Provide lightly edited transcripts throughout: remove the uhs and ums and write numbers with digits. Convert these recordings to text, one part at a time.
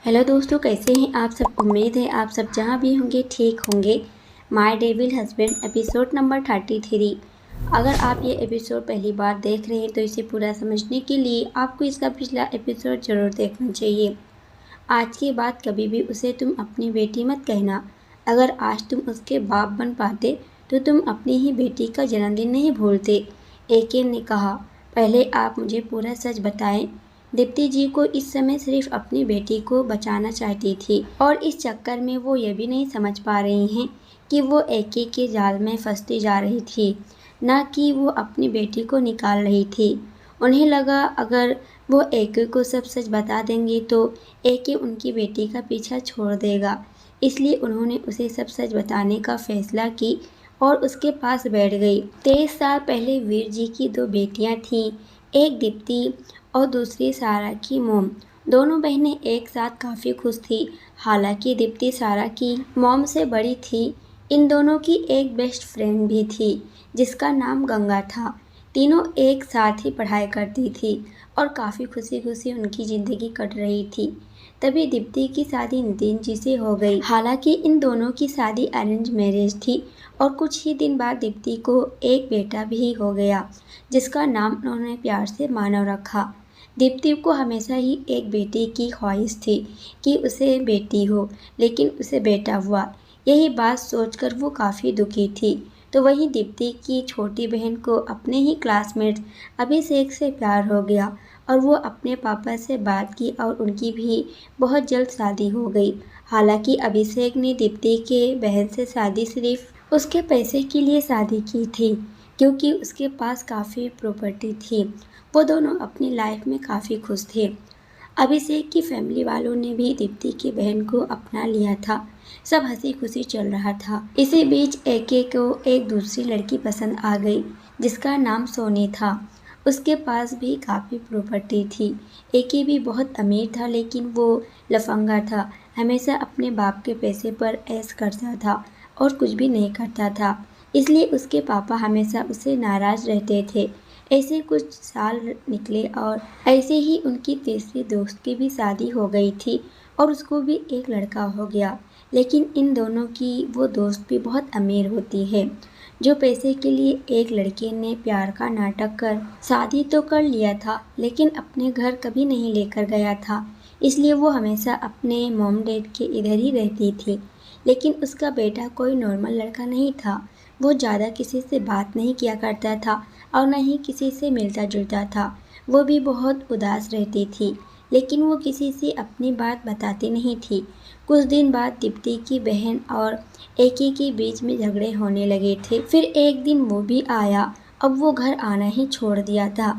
Hello दोस्तों, कैसे हैं आप सब। उम्मीद है आप सब जहां भी होंगे ठीक होंगे। My devil husband episode number 33। अगर आप ये एपिसोड पहली बार देख रहे हैं तो इसे पूरा समझने के लिए आपको इसका पिछला एपिसोड ज़रूर देखना चाहिए। आज के बाद कभी भी उसे तुम अपनी बेटी मत कहना। अगर आज तुम उसके बाप बन पाते तो तुम अपनी ही बेटी का जन्मदिन नहीं भूलते। एके ने कहा, पहले आप मुझे पूरा सच बताएं। दीप्ति जी को इस समय सिर्फ अपनी बेटी को बचाना चाहती थी और इस चक्कर में वो ये भी नहीं समझ पा रही हैं कि वो एके के जाल में फंसती जा रही थी, न कि वो अपनी बेटी को निकाल रही थी। उन्हें लगा अगर वो एके को सब सच बता देंगे तो एके उनकी बेटी का पीछा छोड़ देगा। इसलिए उन्होंने उसे सब सच बताने का फैसला की और उसके पास बैठ गई। 23 साल पहले वीर जी की 2 बेटियां थीं, एक दीप्ति और दूसरी सारा की मॉम। दोनों बहनें एक साथ काफ़ी खुश थी। हालांकि दीप्ति सारा की मॉम से बड़ी थी। इन दोनों की एक बेस्ट फ्रेंड भी थी जिसका नाम गंगा था। तीनों एक साथ ही पढ़ाई करती थी और काफ़ी खुशी खुशी उनकी ज़िंदगी कट रही थी। तभी दीप्ति की शादी नितिन जी से हो गई। हालांकि इन दोनों की शादी अरेंज मैरिज थी और कुछ ही दिन बाद दीप्ति को एक बेटा भी हो गया जिसका नाम उन्होंने प्यार से मानव रखा। दीप्ति को हमेशा ही एक बेटे की ख्वाहिश थी कि उसे बेटी हो, लेकिन उसे बेटा हुआ। यही बात सोचकर वो काफ़ी दुखी थी। तो वहीं दीप्ति की छोटी बहन को अपने ही क्लासमेट अभिषेक से प्यार हो गया और वो अपने पापा से बात की और उनकी भी बहुत जल्द शादी हो गई। हालांकि अभिषेक ने दीप्ति के बहन से शादी सिर्फ उसके पैसे के लिए शादी की थी, क्योंकि उसके पास काफ़ी प्रॉपर्टी थी। वो दोनों अपनी लाइफ में काफ़ी खुश थे। अभिषेक की फैमिली वालों ने भी दीप्ति की बहन को अपना लिया था। सब हंसी खुशी चल रहा था। इसी बीच एके को एक दूसरी लड़की पसंद आ गई जिसका नाम सोनी था। उसके पास भी काफ़ी प्रॉपर्टी थी। एके भी बहुत अमीर था, लेकिन वो लफंगा था। हमेशा अपने बाप के पैसे पर ऐश करता था और कुछ भी नहीं करता था। इसलिए उसके पापा हमेशा उससे नाराज़ रहते थे। ऐसे कुछ साल निकले और ऐसे ही उनकी तीसरी दोस्त की भी शादी हो गई थी और उसको भी एक लड़का हो गया। लेकिन इन दोनों की वो दोस्त भी बहुत अमीर होती है, जो पैसे के लिए एक लड़के ने प्यार का नाटक कर शादी तो कर लिया था, लेकिन अपने घर कभी नहीं लेकर गया था। इसलिए वो हमेशा अपने मॉम डैड के इधर ही रहती थी। लेकिन उसका बेटा कोई नॉर्मल लड़का नहीं था। वो ज़्यादा किसी से बात नहीं किया करता था और न ही किसी से मिलता जुलता था। वो भी बहुत उदास रहती थी, लेकिन वो किसी से अपनी बात बताती नहीं थी। कुछ दिन बाद दीप्ति की बहन और एके के बीच में झगड़े होने लगे थे। फिर एक दिन वो भी आया। अब वो घर आना ही छोड़ दिया था।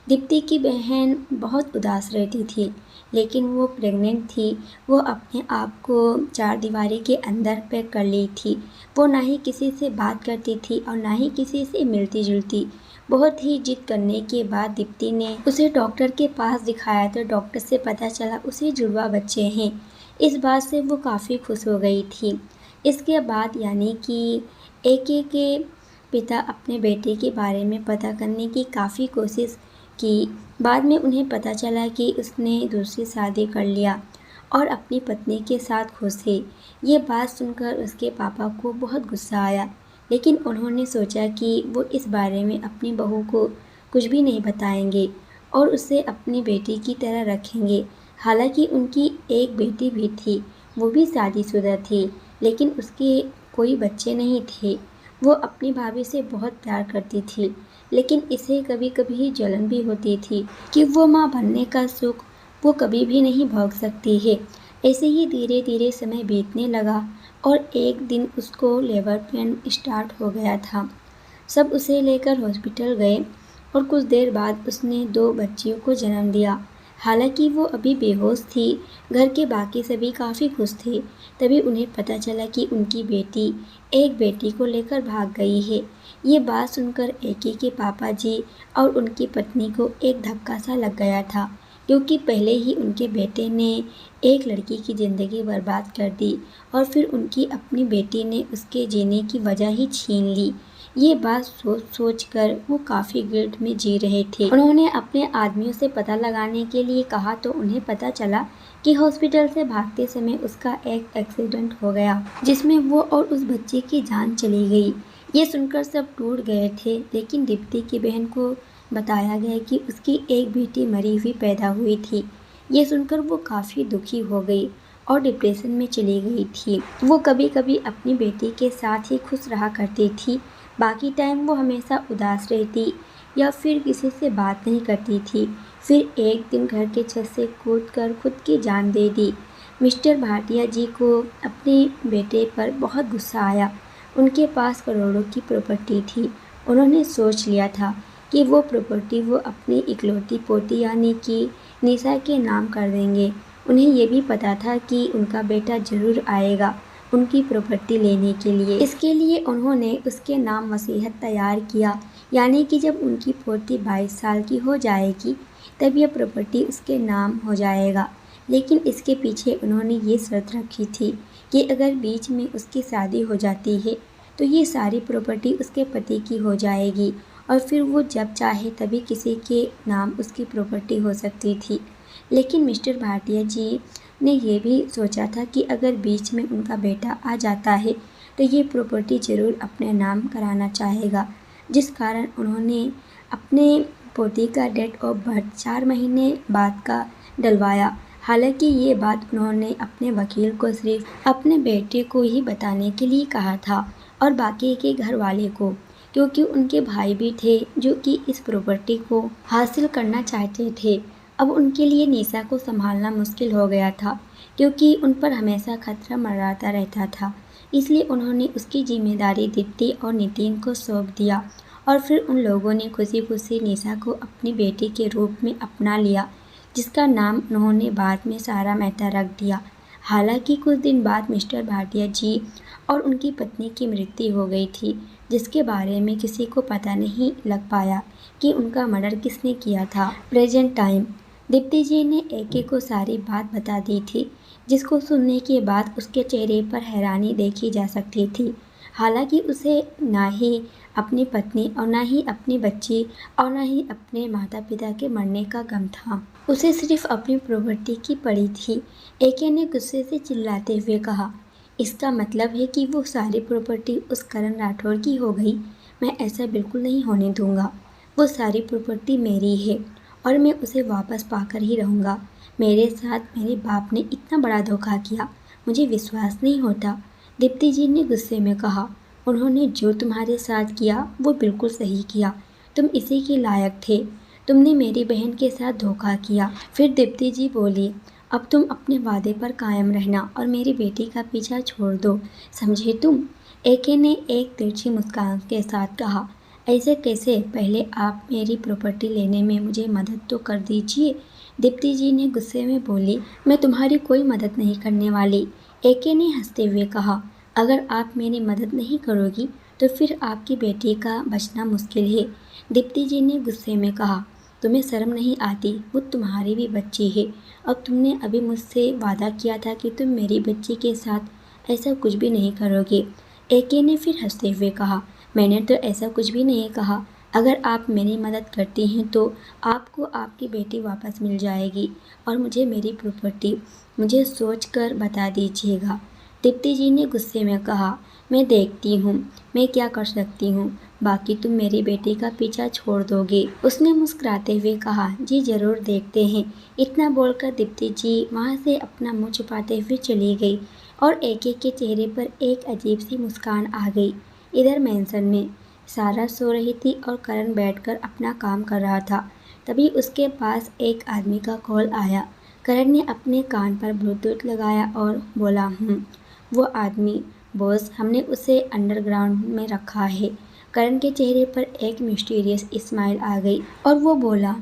दीप्ति की बहन बहुत उदास रहती थी, लेकिन वो प्रेग्नेंट थी। वो अपने आप को 4 दीवारी के अंदर पैक कर ली थी। वो ना ही किसी से बात करती थी और ना ही किसी से मिलती जुलती। बहुत ही जिद करने के बाद दीप्ति ने उसे डॉक्टर के पास दिखाया तो डॉक्टर से पता चला उसे जुड़वा बच्चे हैं। इस बात से वो काफ़ी खुश हो गई थी। इसके बाद यानी कि एके के पिता अपने बेटे के बारे में पता करने की काफ़ी कोशिश की। बाद में उन्हें पता चला कि उसने दूसरी शादी कर लिया और अपनी पत्नी के साथ खुश है। ये बात सुनकर उसके पापा को बहुत गुस्सा आया, लेकिन उन्होंने सोचा कि वो इस बारे में अपनी बहू को कुछ भी नहीं बताएंगे और उसे अपनी बेटी की तरह रखेंगे। हालांकि उनकी एक बेटी भी थी, वो भी शादीशुदा थी, लेकिन उसके कोई बच्चे नहीं थे। वो अपनी भाभी से बहुत प्यार करती थी, लेकिन इसे कभी कभी जलन भी होती थी कि वो माँ बनने का सुख वो कभी भी नहीं भोग सकती है। ऐसे ही धीरे धीरे समय बीतने लगा और एक दिन उसको लेबर पेन स्टार्ट हो गया था। सब उसे लेकर हॉस्पिटल गए और कुछ देर बाद उसने 2 बच्चियों को जन्म दिया। हालांकि वो अभी बेहोश थी। घर के बाकी सभी काफ़ी खुश थे। तभी उन्हें पता चला कि उनकी बेटी एक बेटी को लेकर भाग गई है। ये बात सुनकर एके के पापा जी और उनकी पत्नी को एक धक्का सा लग गया था, क्योंकि पहले ही उनके बेटे ने एक लड़की की ज़िंदगी बर्बाद कर दी और फिर उनकी अपनी बेटी ने उसके जीने की वजह ही छीन ली। ये बात सोच सोच कर वो काफ़ी गिल्ट में जी रहे थे। उन्होंने अपने आदमियों से पता लगाने के लिए कहा तो उन्हें पता चला कि हॉस्पिटल से भागते समय उसका एक एक्सीडेंट हो गया जिसमें वो और उस बच्चे की जान चली गई। ये सुनकर सब टूट गए थे, लेकिन दीप्ति की बहन को बताया गया कि उसकी एक बेटी मरी हुई पैदा हुई थी। ये सुनकर वो काफ़ी दुखी हो गई और डिप्रेशन में चली गई थी। वो कभी कभी अपनी बेटी के साथ ही खुश रहा करती थी, बाकी टाइम वो हमेशा उदास रहती या फिर किसी से बात नहीं करती थी। फिर एक दिन घर के छत से कूदकर खुद की जान दे दी। मिस्टर भाटिया जी को अपने बेटे पर बहुत गुस्सा आया। उनके पास करोड़ों की प्रॉपर्टी थी। उन्होंने सोच लिया था कि वो प्रॉपर्टी वो अपनी इकलौती पोती यानी कि निशा के नाम कर देंगे। उन्हें ये भी पता था कि उनका बेटा ज़रूर आएगा उनकी प्रॉपर्टी लेने के लिए। इसके लिए उन्होंने उसके नाम वसीयत तैयार किया, यानी कि जब उनकी पोती 22 साल की हो जाएगी तब यह प्रॉपर्टी उसके नाम हो जाएगा। लेकिन इसके पीछे उन्होंने ये शर्त रखी थी कि अगर बीच में उसकी शादी हो जाती है तो ये सारी प्रॉपर्टी उसके पति की हो जाएगी और फिर वो जब चाहे तभी किसी के नाम उसकी प्रॉपर्टी हो सकती थी। लेकिन मिस्टर भाटिया जी ने यह भी सोचा था कि अगर बीच में उनका बेटा आ जाता है तो ये प्रॉपर्टी ज़रूर अपने नाम कराना चाहेगा, जिस कारण उन्होंने अपने पोती का डेट ऑफ बर्थ 4 महीने बाद का डलवाया। हालांकि ये बात उन्होंने अपने वकील को सिर्फ अपने बेटे को ही बताने के लिए कहा था और बाकी के घर वाले को, क्योंकि उनके भाई भी थे जो कि इस प्रॉपर्टी को हासिल करना चाहते थे। अब उनके लिए निशा को संभालना मुश्किल हो गया था, क्योंकि उन पर हमेशा खतरा मंडराता रहता था। इसलिए उन्होंने उसकी जिम्मेदारी दीप्ति और नितिन को सौंप दिया और फिर उन लोगों ने खुशी खुशी निशा को अपनी बेटी के रूप में अपना लिया, जिसका नाम उन्होंने बाद में सारा मेहता रख दिया। हालांकि कुछ दिन बाद मिस्टर भाटिया जी और उनकी पत्नी की मृत्यु हो गई थी, जिसके बारे में किसी को पता नहीं लग पाया कि उनका मर्डर किसने किया था। प्रेजेंट टाइम दीप्ति जी ने एके को सारी बात बता दी थी, जिसको सुनने के बाद उसके चेहरे पर हैरानी देखी जा सकती थी। हालांकि उसे ना ही अपनी पत्नी और ना ही अपनी बच्ची और ना ही अपने माता पिता के मरने का गम था। उसे सिर्फ अपनी प्रॉपर्टी की पड़ी थी। एके ने गुस्से से चिल्लाते हुए कहा, इसका मतलब है कि वो सारी प्रॉपर्टी उस करण राठौर की हो गई। मैं ऐसा बिल्कुल नहीं होने दूंगा। वो सारी प्रॉपर्टी मेरी है और मैं उसे वापस पाकर ही रहूँगा। मेरे साथ मेरे बाप ने इतना बड़ा धोखा किया, मुझे विश्वास नहीं होता। दीप्ति जी ने गुस्से में कहा, उन्होंने जो तुम्हारे साथ किया वो बिल्कुल सही किया। तुम इसी के लायक थे। तुमने मेरी बहन के साथ धोखा किया। फिर दीप्ति जी बोली, अब तुम अपने वादे पर कायम रहना और मेरी बेटी का पीछा छोड़ दो, समझे तुम? एके ने एक तिरछी मुस्कान के साथ कहा, ऐसे कैसे? पहले आप मेरी प्रॉपर्टी लेने में मुझे मदद तो कर दीजिए। दीप्ति जी ने गुस्से में बोली, मैं तुम्हारी कोई मदद नहीं करने वाली। एके ने हंसते हुए कहा, अगर आप मेरी मदद नहीं करोगी तो फिर आपकी बेटी का बचना मुश्किल है। दीप्ति जी ने गुस्से में कहा, तुम्हें शर्म नहीं आती? वो तुम्हारी भी बच्ची है और तुमने अभी मुझसे वादा किया था कि तुम मेरी बच्ची के साथ ऐसा कुछ भी नहीं करोगे। एके ने फिर हंसते हुए कहा, मैंने तो ऐसा कुछ भी नहीं कहा। अगर आप मेरी मदद करती हैं तो आपको आपकी बेटी वापस मिल जाएगी और मुझे मेरी प्रॉपर्टी। मुझे सोच कर बता दीजिएगा। दीप्ति जी ने गुस्से में कहा, मैं देखती हूँ मैं क्या कर सकती हूँ, बाकी तुम मेरी बेटी का पीछा छोड़ दोगे। उसने मुस्कुराते हुए कहा, जी ज़रूर देखते हैं। इतना बोलकर दीप्ति जी वहाँ से अपना मुँह छुपाते हुए चली गई और एके के चेहरे पर एक अजीब सी मुस्कान आ गई। इधर मेंशन में सारा सो रही थी और करण बैठकर अपना काम कर रहा था। तभी उसके पास एक आदमी का कॉल आया। करण ने अपने कान पर ब्लूटूथ लगाया और बोला, वो आदमी बॉस, हमने उसे अंडरग्राउंड में रखा है। करण के चेहरे पर एक मिस्टीरियस स्माइल आ गई और वो बोला,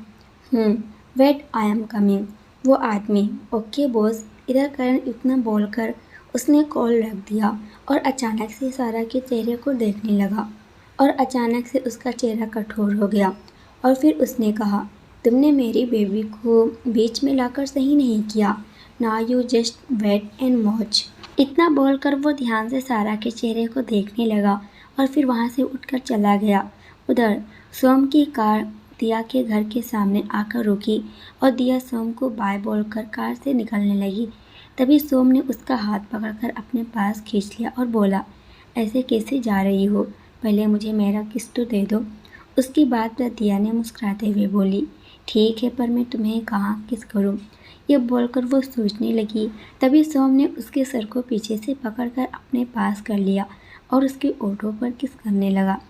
वेट, आई एम कमिंग। वो आदमी, ओके बॉस। इधर करण इतना बोलकर उसने कॉल रख दिया और अचानक से सारा के चेहरे को देखने लगा और अचानक से उसका चेहरा कठोर हो गया और फिर उसने कहा, तुमने मेरी बेबी को बीच में लाकर सही नहीं किया। Now you just wait and watch. इतना बोलकर वो ध्यान से सारा के चेहरे को देखने लगा और फिर वहाँ से उठकर चला गया। उधर सोम की कार दिया के घर के सामने आकर रुकी और दिया सोम को बाय बोलकर कार से निकलने लगी। तभी सोम ने उसका हाथ पकड़कर अपने पास खींच लिया और बोला, ऐसे कैसे जा रही हो? पहले मुझे मेरा किस तो दे दो। उसकी बात पर दिया ने मुस्कुराते हुए बोली, ठीक है, पर मैं तुम्हें कहाँ किस करूँ? ये बोलकर वो सोचने लगी। तभी सोम ने उसके सर को पीछे से पकड़कर अपने पास कर लिया और उसके ओठों पर किस करने लगा।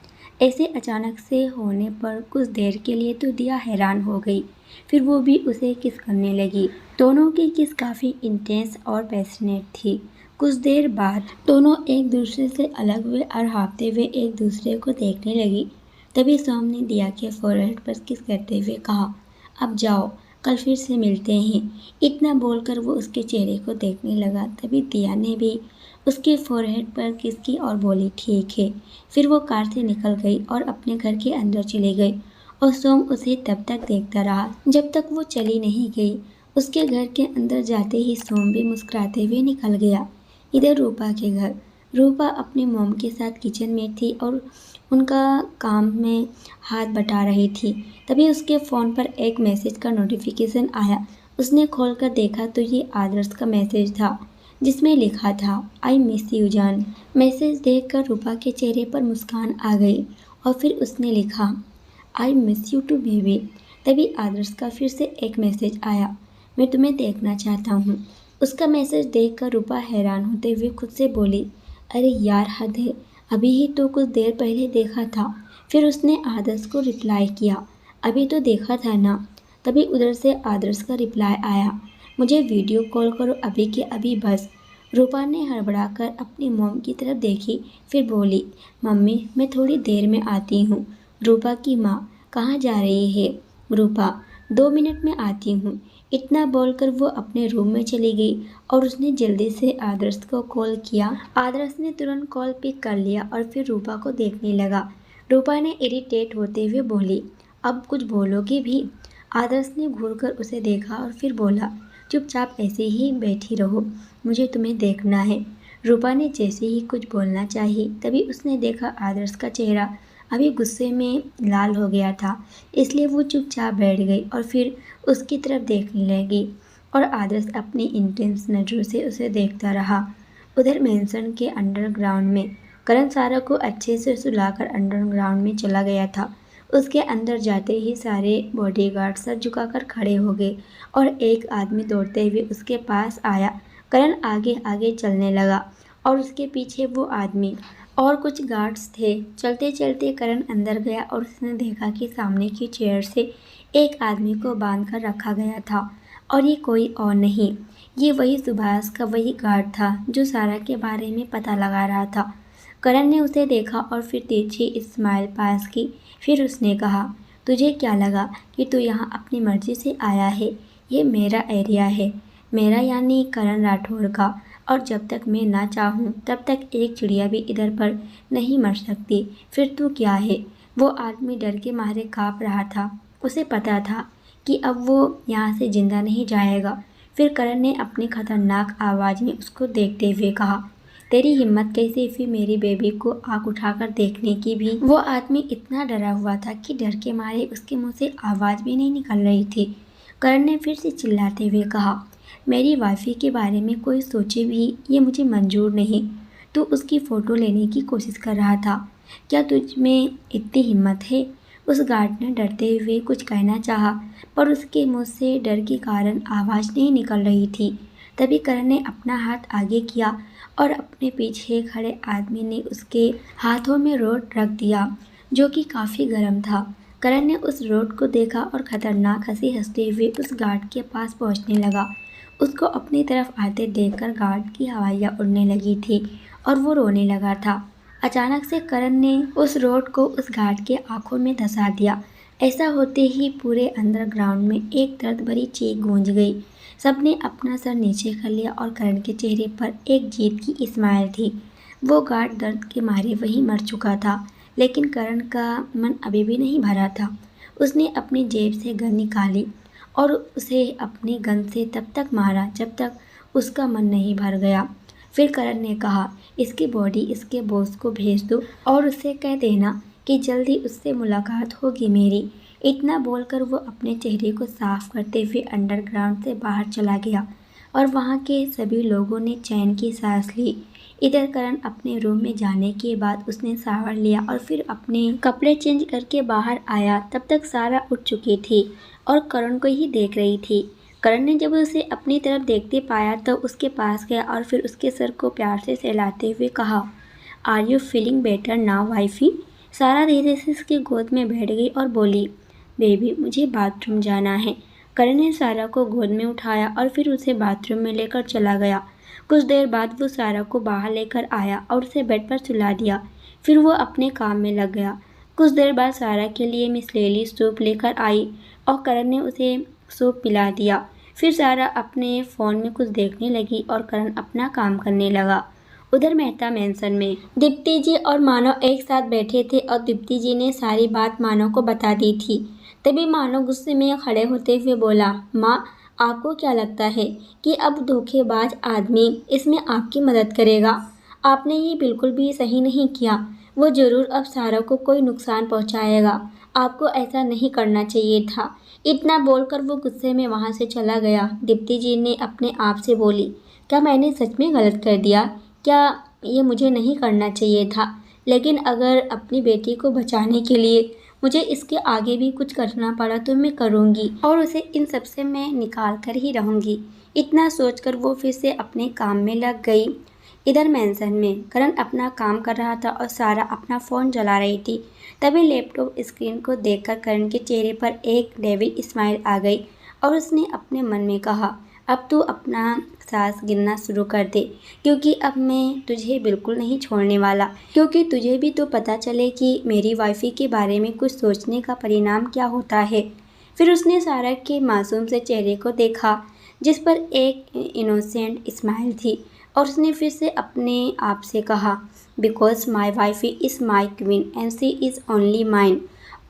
ऐसे अचानक से होने पर कुछ देर के लिए तो दिया हैरान हो गई, फिर वो भी उसे किस करने लगी। दोनों की किस काफ़ी इंटेंस और पैशनेट थी। कुछ देर बाद दोनों एक दूसरे से अलग हुए और हाँफते हुए एक दूसरे को देखने लगी। तभी सोम ने दिया के फोरहेड पर किस करते हुए कहा, अब जाओ, कल फिर से मिलते हैं। इतना बोलकर वो उसके चेहरे को देखने लगा। तभी दिया ने भी उसके फोरहेड पर किस की और बोली, ठीक है। फिर वो कार से निकल गई और अपने घर के अंदर चली गई और सोम उसे तब तक देखता रहा जब तक वो चली नहीं गई। उसके घर के अंदर जाते ही सोम भी मुस्कुराते हुए निकल गया। इधर रूपा के घर, रूपा अपनी मॉम के साथ किचन में थी और उनका काम में हाथ बटा रही थी। तभी उसके फ़ोन पर एक मैसेज का नोटिफिकेशन आया। उसने खोलकर देखा तो ये आदर्श का मैसेज था जिसमें लिखा था, आई मिस यू जान। मैसेज देखकर रूपा के चेहरे पर मुस्कान आ गई और फिर उसने लिखा, I miss you too baby. तभी आदर्श का फिर से एक मैसेज आया, मैं तुम्हें देखना चाहता हूँ। उसका मैसेज देखकर रूपा हैरान होते हुए खुद से बोली, अरे यार हद है, अभी ही तो कुछ देर पहले देखा था। फिर उसने आदर्श को रिप्लाई किया, अभी तो देखा था ना। तभी उधर से आदर्श का रिप्लाई आया, मुझे वीडियो कॉल करो अभी के अभी बस। रूपा ने हड़बड़ाकर अपनी मॉम की तरफ देखी, फिर बोली, मम्मी मैं थोड़ी देर में आती हूँ। रूपा की माँ, कहाँ जा रही है? रूपा, 2 मिनट में आती हूँ। इतना बोलकर वो अपने रूम में चली गई और उसने जल्दी से आदर्श को कॉल किया। आदर्श ने तुरंत कॉल पिक कर लिया और फिर रूपा को देखने लगा। रूपा ने इरिटेट होते हुए बोली, अब कुछ बोलोगी भी? आदर्श ने घूरकर उसे देखा और फिर बोला, चुपचाप ऐसे ही बैठी रहो, मुझे तुम्हें देखना है। रूपा ने जैसे ही कुछ बोलना चाहिए तभी उसने देखा आदर्श का चेहरा अभी गुस्से में लाल हो गया था, इसलिए वो चुपचाप बैठ गई और फिर उसकी तरफ देखने लगी और आदर्श अपनी इंटेंस नज़रों से उसे देखता रहा। उधर मेंशन के अंडरग्राउंड में करण सारा को अच्छे से सुलाकर अंडरग्राउंड में चला गया था। उसके अंदर जाते ही सारे बॉडीगार्ड सर झुकाकर खड़े हो गए और एक आदमी दौड़ते हुए उसके पास आया। करण आगे आगे चलने लगा और उसके पीछे वो आदमी और कुछ गार्ड्स थे। चलते चलते करण अंदर गया और उसने देखा कि सामने की चेयर से एक आदमी को बांध कर रखा गया था और ये कोई और नहीं, ये वही सुभाष का वही गार्ड था जो सारा के बारे में पता लगा रहा था। करण ने उसे देखा और फिर तिरछी स्माइल पास की। फिर उसने कहा, तुझे क्या लगा कि तू यहाँ अपनी मर्जी से आया है? ये मेरा एरिया है, मेरा यानी करण राठौर का, और जब तक मैं ना चाहूँ तब तक एक चिड़िया भी इधर पर नहीं मर सकती। फिर तू क्या है? वो आदमी डर के मारे काँप रहा था। उसे पता था कि अब वो यहाँ से जिंदा नहीं जाएगा। फिर करण ने अपनी खतरनाक आवाज़ में उसको देखते हुए कहा, तेरी हिम्मत कैसे हुई मेरी बेबी को आँख उठाकर देखने की भी? वो आदमी इतना डरा हुआ था कि डर के मारे उसके मुंह से आवाज़ भी नहीं निकल रही थी। करण ने फिर से चिल्लाते हुए कहा, मेरी वाइफी के बारे में कोई सोचे भी ये मुझे मंजूर नहीं। तू उसकी फ़ोटो लेने की कोशिश कर रहा था, क्या तुझ में इतनी हिम्मत है? उस गार्ड ने डरते हुए कुछ कहना चाहा, पर उसके मुंह से डर के कारण आवाज़ नहीं निकल रही थी। तभी करण ने अपना हाथ आगे किया और अपने पीछे खड़े आदमी ने उसके हाथों में रोड रख दिया जो कि काफ़ी गर्म था। करण ने उस रोड को देखा और खतरनाक हंसी हंसते हुए उस गार्ड के पास पहुंचने लगा। उसको अपनी तरफ आते देखकर गार्ड की हवाइयाँ उड़ने लगी थी और वो रोने लगा था। अचानक से करण ने उस रोड को उस गार्ड के आंखों में धंसा दिया। ऐसा होते ही पूरे अंडरग्राउंड में एक दर्द भरी चीख गूंज गई। सबने अपना सर नीचे कर लिया और करण के चेहरे पर एक जीत की स्माइल थी। वो गार्ड दर्द के मारे वहीं मर चुका था, लेकिन करण का मन अभी भी नहीं भरा था। उसने अपनी जेब से गन निकाली और उसे अपनी गन से तब तक मारा जब तक उसका मन नहीं भर गया। फिर करण ने कहा, इसकी बॉडी इसके बॉस को भेज दो और उससे कह देना कि जल्दी उससे मुलाकात होगी मेरी। इतना बोलकर वो अपने चेहरे को साफ करते हुए अंडरग्राउंड से बाहर चला गया और वहाँ के सभी लोगों ने चैन की सांस ली। इधर करण अपने रूम में जाने के बाद उसने शावर लिया और फिर अपने कपड़े चेंज करके बाहर आया। तब तक सारा उठ चुकी थी और करण को ही देख रही थी। करण ने जब उसे अपनी तरफ देखते पाया तो उसके पास गया और फिर उसके सर को प्यार से सहलाते हुए कहा, are you feeling better now wifey? Sara धीरे से उसकी गोद में बैठ गई और बोली, बेबी मुझे बाथरूम जाना है। करण ने सारा को गोद में उठाया और फिर उसे बाथरूम में लेकर चला गया। कुछ देर बाद वो सारा को बाहर लेकर आया और उसे बेड पर सुला दिया। फिर वो अपने काम में लग गया। कुछ देर बाद सारा के लिए मिस लेली सूप लेकर आई और करण ने उसे सूप पिला दिया। फिर सारा अपने फ़ोन में कुछ देखने लगी और करण अपना काम करने लगा। उधर मेहता मैंसन में दीप्ति जी और मानव एक साथ बैठे थे और दीप्ति जी ने सारी बात मानव को बता दी थी। तभी मानव गुस्से में खड़े होते हुए बोला, माँ आपको क्या लगता है कि अब धोखेबाज आदमी इसमें आपकी मदद करेगा? आपने ये बिल्कुल भी सही नहीं किया। वो ज़रूर अब सारा को कोई नुकसान पहुंचाएगा। आपको ऐसा नहीं करना चाहिए था। इतना बोलकर वो गुस्से में वहाँ से चला गया। दीप्ति जी ने अपने आप से बोली, क्या मैंने सच में गलत कर दिया? क्या ये मुझे नहीं करना चाहिए था? लेकिन अगर अपनी बेटी को बचाने के लिए मुझे इसके आगे भी कुछ करना पड़ा तो मैं करूँगी और उसे इन सब से मैं निकाल कर ही रहूँगी। इतना सोचकर वो फिर से अपने काम में लग गई। इधर मेंशन में करण अपना काम कर रहा था और सारा अपना फ़ोन चला रही थी। तभी लैपटॉप स्क्रीन को देखकर करण के चेहरे पर एक डेविल स्माइल आ गई और उसने अपने मन में कहा, अब तू अपना सांस गिनना शुरू कर दे, क्योंकि अब मैं तुझे बिल्कुल नहीं छोड़ने वाला। क्योंकि तुझे भी तो पता चले कि मेरी वाइफी के बारे में कुछ सोचने का परिणाम क्या होता है। फिर उसने सारा के मासूम से चेहरे को देखा जिस पर एक इनोसेंट स्माइल थी और उसने फिर से अपने आप से कहा, because my wifey is my queen and she is only mine.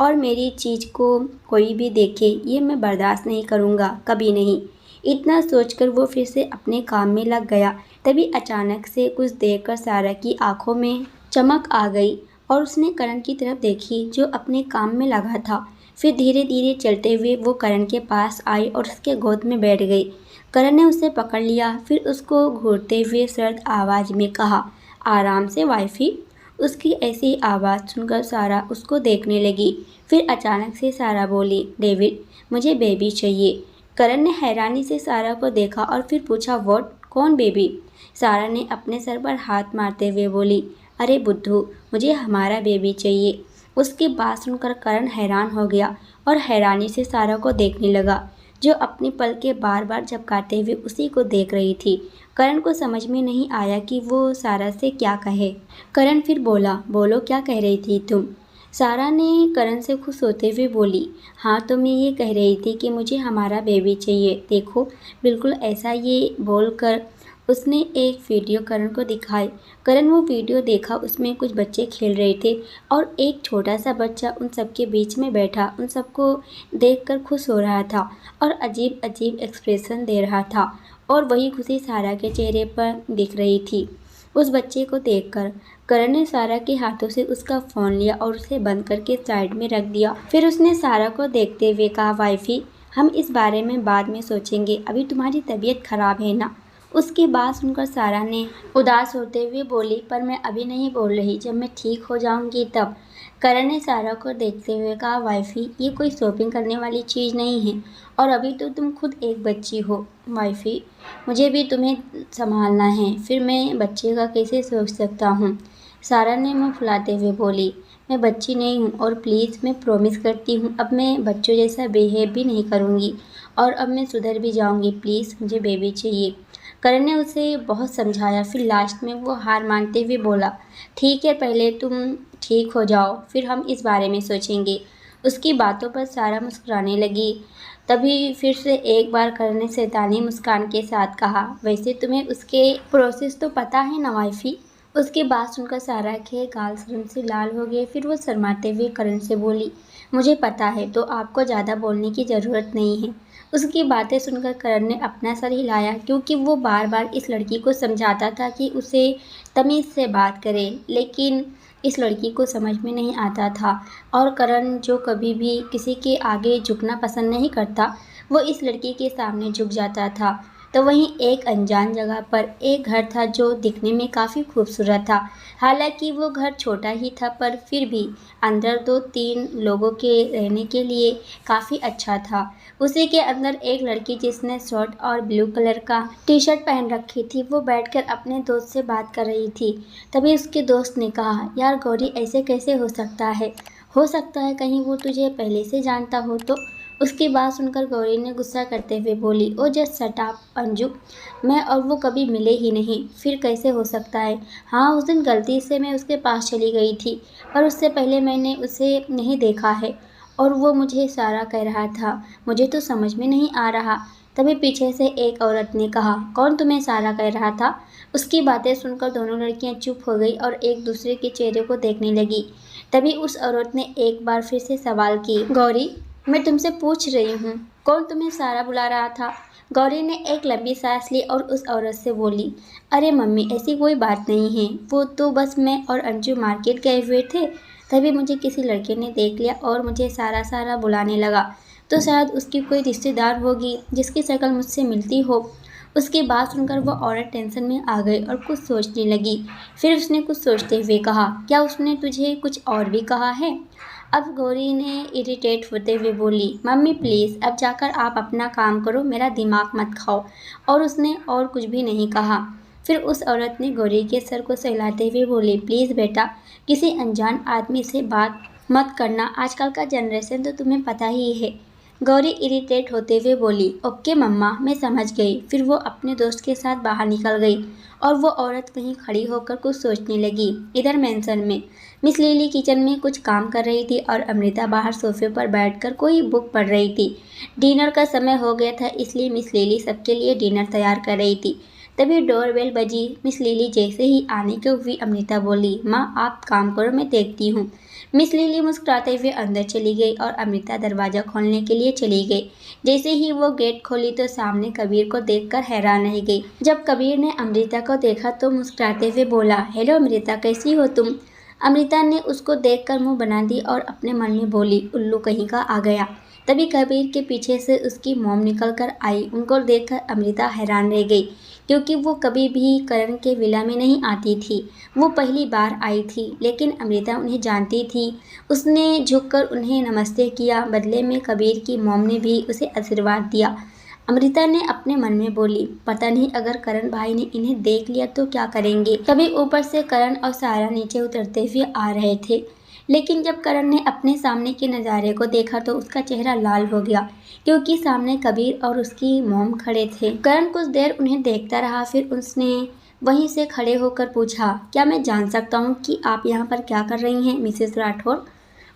और मेरी चीज़ को कोई भी देखे ये मैं बर्दाश्त नहीं करूँगा, कभी नहीं। इतना सोचकर वो फिर से अपने काम में लग गया। तभी अचानक से कुछ देखकर सारा की आंखों में चमक आ गई और उसने करण की तरफ देखी जो अपने काम में लगा था। फिर धीरे धीरे चलते हुए वो करण के पास आई और उसके गोद में बैठ गई। करण ने उसे पकड़ लिया, फिर उसको घूरते हुए सर्द आवाज़ में कहा, आराम से वाइफी। उसकी ऐसी आवाज़ सुनकर सारा उसको देखने लगी। फिर अचानक से सारा बोली, डेविड मुझे बेबी चाहिए। करण ने हैरानी से सारा को देखा और फिर पूछा, व्हाट? कौन बेबी? सारा ने अपने सर पर हाथ मारते हुए बोली, अरे बुद्धू मुझे हमारा बेबी चाहिए। उसकी बात सुनकर करण हैरान हो गया और हैरानी से सारा को देखने लगा जो अपनी पलकें बार बार झपकाते हुए उसी को देख रही थी। करण को समझ में नहीं आया कि वो सारा से क्या कहे। करण फिर बोला, बोलो क्या कह रही थी तुम? सारा ने करण से खुश होते हुए बोली, हाँ तो मैं ये कह रही थी कि मुझे हमारा बेबी चाहिए। देखो बिल्कुल ऐसा। ये बोलकर उसने एक वीडियो करण को दिखाई। करण वो वीडियो देखा, उसमें कुछ बच्चे खेल रहे थे और एक छोटा सा बच्चा उन सबके बीच में बैठा उन सबको देखकर खुश हो रहा था और अजीब अजीब एक्सप्रेशन दे रहा था और वही खुशी सारा के चेहरे पर दिख रही थी। उस बच्चे को देखकर करण ने सारा के हाथों से उसका फ़ोन लिया और उसे बंद करके साइड में रख दिया। फिर उसने सारा को देखते हुए कहा, वाइफी हम इस बारे में बाद में सोचेंगे, अभी तुम्हारी तबीयत खराब है ना? उसकी बात सुनकर सारा ने उदास होते हुए बोली, पर मैं अभी नहीं बोल रही, जब मैं ठीक हो जाऊंगी तब। करण ने सारा को देखते हुए कहा, वाइफी ये कोई शॉपिंग करने वाली चीज़ नहीं है और अभी तो तुम खुद एक बच्ची हो। वाइफी मुझे भी तुम्हें संभालना है, फिर मैं बच्चे का कैसे सोच सकता हूँ? सारा ने मुँह फुलाते हुए बोली, मैं बच्ची नहीं हूँ और प्लीज़ मैं प्रॉमिस करती हूँ अब मैं बच्चों जैसा बिहेव भी नहीं करूँगी और अब मैं सुधर भी जाऊँगी। प्लीज़ मुझे बेबी चाहिए। करण ने उसे बहुत समझाया, फिर लास्ट में वो हार मानते हुए बोला, ठीक है पहले तुम ठीक हो जाओ फिर हम इस बारे में सोचेंगे। उसकी बातों पर सारा मुस्कुराने लगी। तभी फिर से एक बार करण ने शैतानी मुस्कान के साथ कहा, वैसे तुम्हें उसके प्रोसेस तो पता है ना वाइफी? उसकी बात सुनकर सारा के गाल शर्म से लाल हो गए। फिर वो शर्माते हुए करण से बोली, मुझे पता है, तो आपको ज़्यादा बोलने की ज़रूरत नहीं है। उसकी बातें सुनकर करण ने अपना सर हिलाया, क्योंकि वो बार बार इस लड़की को समझाता था कि उसे तमीज़ से बात करे, लेकिन इस लड़की को समझ में नहीं आता था। और करण, जो कभी भी किसी के आगे झुकना पसंद नहीं करता, वो इस लड़की के सामने झुक जाता था। तो वहीं एक अनजान जगह पर एक घर था जो दिखने में काफ़ी खूबसूरत था। हालांकि वो घर छोटा ही था, पर फिर भी अंदर 2-3 लोगों के रहने के लिए काफ़ी अच्छा था। उसी के अंदर एक लड़की, जिसने शर्ट और ब्लू कलर का टी शर्ट पहन रखी थी, वो बैठकर अपने दोस्त से बात कर रही थी। तभी उसके दोस्त ने कहा, यार गौरी, ऐसे कैसे हो सकता है? हो सकता है कहीं वो तुझे पहले से जानता हो तो। उसकी बात सुनकर गौरी ने गुस्सा करते हुए बोली, ओ जस्ट शट अप अंजू, मैं और वो कभी मिले ही नहीं, फिर कैसे हो सकता है? हाँ, उस दिन गलती से मैं उसके पास चली गई थी, पर उससे पहले मैंने उसे नहीं देखा है और वो मुझे सारा कह रहा था। मुझे तो समझ में नहीं आ रहा। तभी पीछे से एक औरत ने कहा, कौन तुम्हें सारा कह रहा था? उसकी बातें सुनकर दोनों लड़कियां चुप हो गई और एक दूसरे के चेहरे को देखने लगी। तभी उस औरत ने एक बार फिर से सवाल की, गौरी, मैं तुमसे पूछ रही हूँ, कौन तुम्हें सारा बुला रहा था? गौरी ने एक लंबी सांस ली और उस औरत से बोली, अरे मम्मी, ऐसी कोई बात नहीं है, वो तो बस मैं और अंजू मार्केट गए हुए थे, तभी मुझे किसी लड़के ने देख लिया और मुझे सारा सारा बुलाने लगा। तो शायद उसकी कोई रिश्तेदार होगी जिसकी शक्ल मुझसे मिलती हो। उसकी बात सुनकर वो औरत टेंशन में आ गई और कुछ सोचने लगी। फिर उसने कुछ सोचते हुए कहा, क्या उसने तुझे कुछ और भी कहा है? अब गौरी ने इरिटेट होते हुए बोली, मम्मी प्लीज़, अब जाकर आप अपना काम करो, मेरा दिमाग मत खाओ। और उसने और कुछ भी नहीं कहा। फिर उस औरत ने गौरी के सर को सहलाते हुए बोली, प्लीज़ बेटा, किसी अनजान आदमी से बात मत करना, आजकल का जनरेशन तो तुम्हें पता ही है। गौरी इरिटेट होते हुए बोली, ओके मम्मा, मैं समझ गई। फिर वो अपने दोस्त के साथ बाहर निकल गई और वो औरत कहीं खड़ी होकर कुछ सोचने लगी। इधर मेंशन में मिस लिली किचन में कुछ काम कर रही थी और अमृता बाहर सोफे पर बैठकर कोई बुक पढ़ रही थी। डिनर का समय हो गया था, इसलिए मिस लिली सबके लिए डिनर तैयार कर रही थी। तभी डोरबेल बजी। मिस लिली जैसे ही आने को हुई, अमृता बोली, माँ आप काम करो, मैं देखती हूँ। मिस लिली मुस्कुराते हुए अंदर चली गई और अमृता दरवाज़ा खोलने के लिए चली गई। जैसे ही वो गेट खोली तो सामने कबीर को देखकर हैरान रह गई। जब कबीर ने अमृता को देखा तो मुस्कुराते हुए बोला, हेलो अमृता, कैसी हो तुम? अमृता ने उसको देखकर मुंह बना दी और अपने मन में बोली, उल्लू कहीं का आ गया। तभी कबीर के पीछे से उसकी मॉम निकल कर आई। उनको देखकर अमृता हैरान रह गई, क्योंकि वो कभी भी करण के विला में नहीं आती थी। वो पहली बार आई थी, लेकिन अमृता उन्हें जानती थी। उसने झुककर उन्हें नमस्ते किया। बदले में कबीर की मॉम ने भी उसे आशीर्वाद दिया। अमृता ने अपने मन में बोली, पता नहीं अगर करण भाई ने इन्हें देख लिया तो क्या करेंगे। तभी ऊपर से करण और सारा नीचे उतरते हुए आ रहे थे, लेकिन जब करण ने अपने सामने के नज़ारे को देखा तो उसका चेहरा लाल हो गया, क्योंकि सामने कबीर और उसकी मॉम खड़े थे। करण कुछ देर उन्हें देखता रहा, फिर उसने वहीं से खड़े होकर पूछा, क्या मैं जान सकता हूँ कि आप यहाँ पर क्या कर रही हैं मिसेस राठौर?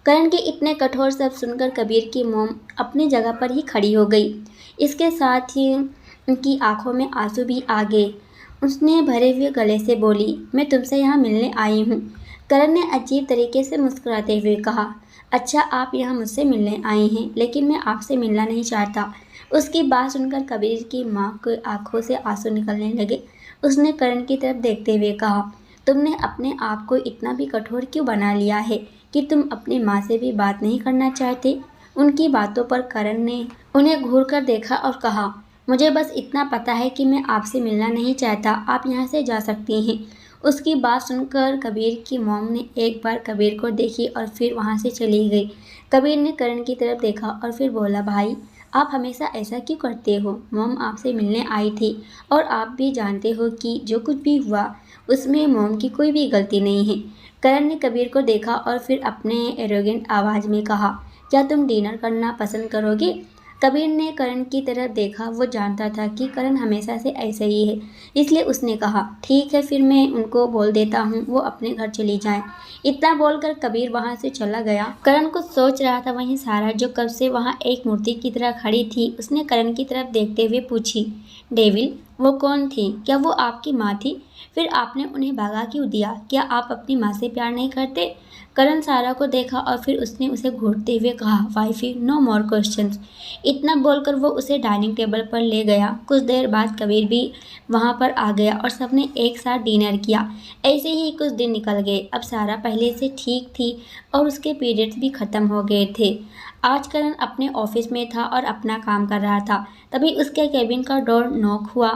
करण के इतने कठोर शब्द सुनकर कबीर की मॉम अपनी जगह पर ही खड़ी हो गई। इसके साथ ही उनकी आंखों में आंसू भी आ गए। उसने भरे हुए गले से बोली, मैं तुमसे यहाँ मिलने आई हूँ। करण ने अजीब तरीके से मुस्कुराते हुए कहा, अच्छा आप यहाँ मुझसे मिलने आए हैं, लेकिन मैं आपसे मिलना नहीं चाहता। उसकी बात सुनकर कबीर की माँ की आंखों से आंसू निकलने लगे। उसने करण की तरफ देखते हुए कहा, तुमने अपने आप को इतना भी कठोर क्यों बना लिया है कि तुम अपनी माँ से भी बात नहीं करना चाहते? उनकी बातों पर करण ने उन्हें घूर कर देखा और कहा, मुझे बस इतना पता है कि मैं आपसे मिलना नहीं चाहता, आप यहाँ से जा सकती हैं। उसकी बात सुनकर कबीर की मॉम ने एक बार कबीर को देखी और फिर वहाँ से चली गई। कबीर ने करण की तरफ देखा और फिर बोला, भाई आप हमेशा ऐसा क्यों करते हो? मॉम आपसे मिलने आई थी और आप भी जानते हो कि जो कुछ भी हुआ उसमें मॉम की कोई भी गलती नहीं है। करण ने कबीर को देखा और फिर अपने एरोगेंट आवाज़ में कहा, क्या तुम डिनर करना पसंद करोगे? कबीर ने करण की तरफ देखा। वो जानता था कि करण हमेशा से ऐसा ही है, इसलिए उसने कहा, ठीक है, फिर मैं उनको बोल देता हूँ वो अपने घर चली जाएं। इतना बोलकर कबीर वहाँ से चला गया। करण कुछ सोच रहा था, वहीं सारा, जो कब से वहाँ एक मूर्ति की तरह खड़ी थी, उसने करण की तरफ देखते हुए पूछी, डेविल वो कौन थी? क्या वो आपकी माँ थी? फिर आपने उन्हें भगा क्यों दिया? क्या आप अपनी माँ से प्यार नहीं करते? करण सारा को देखा और फिर उसने उसे घूरते हुए कहा, वाइफी, नो मोर क्वेश्चंस। इतना बोलकर वो उसे डाइनिंग टेबल पर ले गया। कुछ देर बाद कबीर भी वहाँ पर आ गया और सबने एक साथ डिनर किया। ऐसे ही कुछ दिन निकल गए। अब सारा पहले से ठीक थी और उसके पीरियड्स भी खत्म हो गए थे। आज करण अपने ऑफिस में था और अपना काम कर रहा था। तभी उसके केबिन का डोर नॉक हुआ।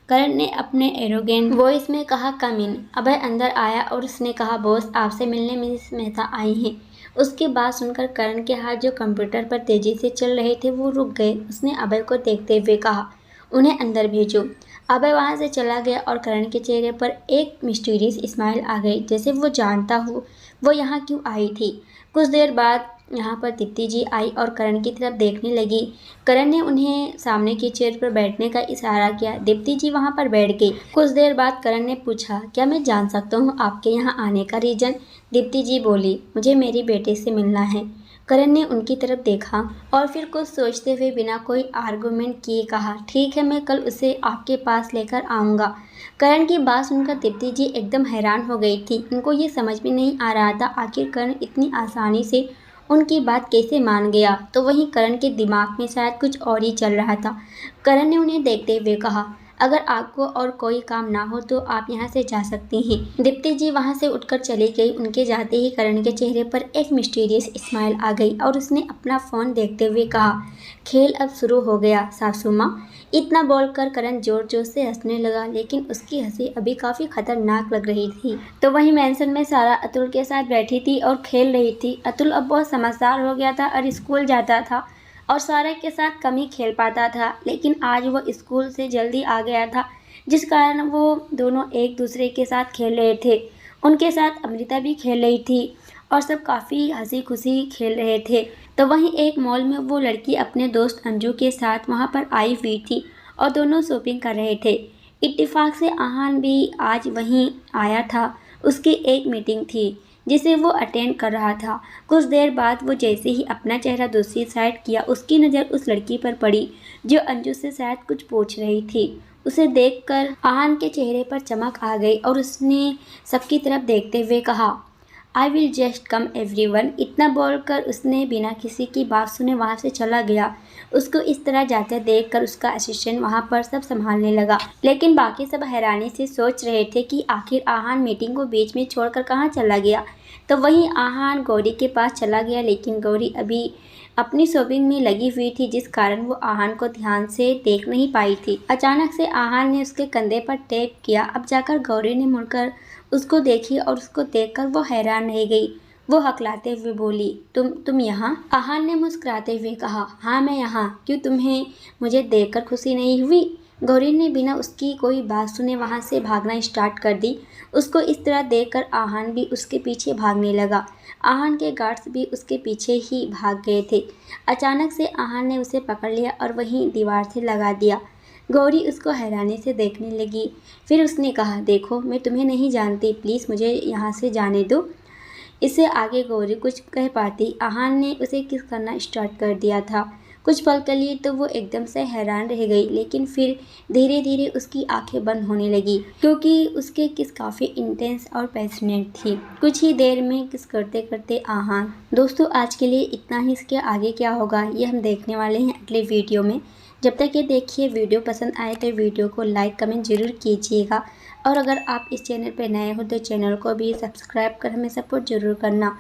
करण ने अपने एरोगेंट वॉइस में कहा, कम इन। अभय अंदर आया और उसने कहा, बॉस, आपसे मिलने मिस मेहता आई हैं। उसकी बात सुनकर करण के हाथ जो कंप्यूटर पर तेजी से चल रहे थे वो रुक गए। उसने अभय को देखते हुए कहा, उन्हें अंदर भेजो। अभय वहां से चला गया और करण के चेहरे पर एक मिस्टीरियस स्माइल आ गई, जैसे वो जानता हो वो यहाँ क्यों आई थी। कुछ देर बाद यहाँ पर दीप्ति जी आई और करण की तरफ देखने लगी। करण ने उन्हें सामने की चेयर पर बैठने का इशारा किया। दीप्ति जी वहाँ पर बैठ गई। कुछ देर बाद करण ने पूछा, क्या मैं जान सकता हूँ आपके यहाँ आने का रीजन? दीप्ति जी बोली, मुझे मेरी बेटे से मिलना है। करण ने उनकी तरफ देखा और फिर कुछ सोचते हुए बिना कोई आर्गुमेंट किए कहा, ठीक है, मैं कल उसे आपके पास लेकर आऊँगा। करण की बात सुनकर दीप्ति जी एकदम हैरान हो गई थी। उनको ये समझ में नहीं आ रहा था आखिर करण इतनी आसानी से उनकी बात कैसे मान गया। तो वहीं करण के दिमाग में शायद कुछ और ही चल रहा था। करण ने उन्हें देखते हुए कहा, अगर आपको और कोई काम ना हो तो आप यहाँ से जा सकती हैं। दीप्ति जी वहाँ से उठकर चली गई। उनके जाते ही करण के चेहरे पर एक मिस्टीरियस स्माइल आ गई और उसने अपना फ़ोन देखते हुए कहा, खेल अब शुरू हो गया सासू माँ। इतना बोलकर करण जोर जोर से हंसने लगा, लेकिन उसकी हंसी अभी काफ़ी खतरनाक लग रही थी। तो वहीं मेंशन में सारा अतुल के साथ बैठी थी और खेल रही थी। अतुल अब बहुत समझदार हो गया था और स्कूल जाता था और सारा के साथ कम ही खेल पाता था, लेकिन आज वो स्कूल से जल्दी आ गया था, जिस कारण वो दोनों एक दूसरे के साथ खेल रहे थे। उनके साथ अमृता भी खेल रही थी और सब काफ़ी हंसी खुशी खेल रहे थे। तो वहीं एक मॉल में वो लड़की अपने दोस्त अंजू के साथ वहाँ पर आई हुई थी और दोनों शॉपिंग कर रहे थे। इत्तेफाक से आहान भी आज वहीं आया था। उसकी एक मीटिंग थी जिसे वो अटेंड कर रहा था। कुछ देर बाद वो जैसे ही अपना चेहरा दूसरी साइड किया, उसकी नज़र उस लड़की पर पड़ी जो अंजू से शायद कुछ पूछ रही थी। उसे देखकर आहान के चेहरे पर चमक आ गई और उसने सबकी तरफ देखते हुए कहा, I will just come everyone. इतना बोलकर उसने बिना किसी की बात सुने वहाँ से चला गया। उसको इस तरह जाते देखकर उसका असिस्टेंट वहाँ पर सब संभालने लगा, लेकिन बाकी सब हैरानी से सोच रहे थे कि आखिर आहान मीटिंग को बीच में छोड़कर कहाँ चला गया। तो वहीं आहान गौरी के पास चला गया, लेकिन गौरी अभी अपनी शॉपिंग में लगी हुई थी, जिस कारण वो आहान को ध्यान से देख नहीं पाई थी। अचानक से आहान ने उसके कंधे पर टैप किया। अब जाकर गौरी ने मुड़कर उसको देखी और उसको देखकर वो हैरान रह गई। वो हकलाते हुए बोली, तुम यहाँ? आहान ने मुस्कुराते हुए कहा, हाँ मैं यहाँ। क्यों, तुम्हें मुझे देखकर खुशी नहीं हुई? गौरी ने बिना उसकी कोई बात सुने वहाँ से भागना स्टार्ट कर दी। उसको इस तरह देखकर आहान भी उसके पीछे भागने लगा। आहान के गार्ड्स भी उसके पीछे ही भाग गए थे। अचानक से आहान ने उसे पकड़ लिया और वहीं दीवार से लगा दिया। गौरी उसको हैरानी से देखने लगी। फिर उसने कहा, देखो, मैं तुम्हें नहीं जानती, प्लीज़ मुझे यहाँ से जाने दो। इससे आगे गौरी कुछ कह पाती, आहान ने उसे किस करना स्टार्ट कर दिया था। कुछ पल के लिए तो वो एकदम से हैरान रह गई, लेकिन फिर धीरे धीरे उसकी आंखें बंद होने लगी, क्योंकि उसके किस काफ़ी इंटेंस और पैशनेट थी। कुछ ही देर में किस करते करते आहान। दोस्तों, आज के लिए इतना ही। इसके आगे क्या होगा ये हम देखने वाले हैं अगले वीडियो में। जब तक ये देखिए, वीडियो पसंद आए तो वीडियो को लाइक कमेंट ज़रूर कीजिएगा, और अगर आप इस चैनल पर नए हो तो चैनल को भी सब्सक्राइब कर हमें सपोर्ट ज़रूर करना।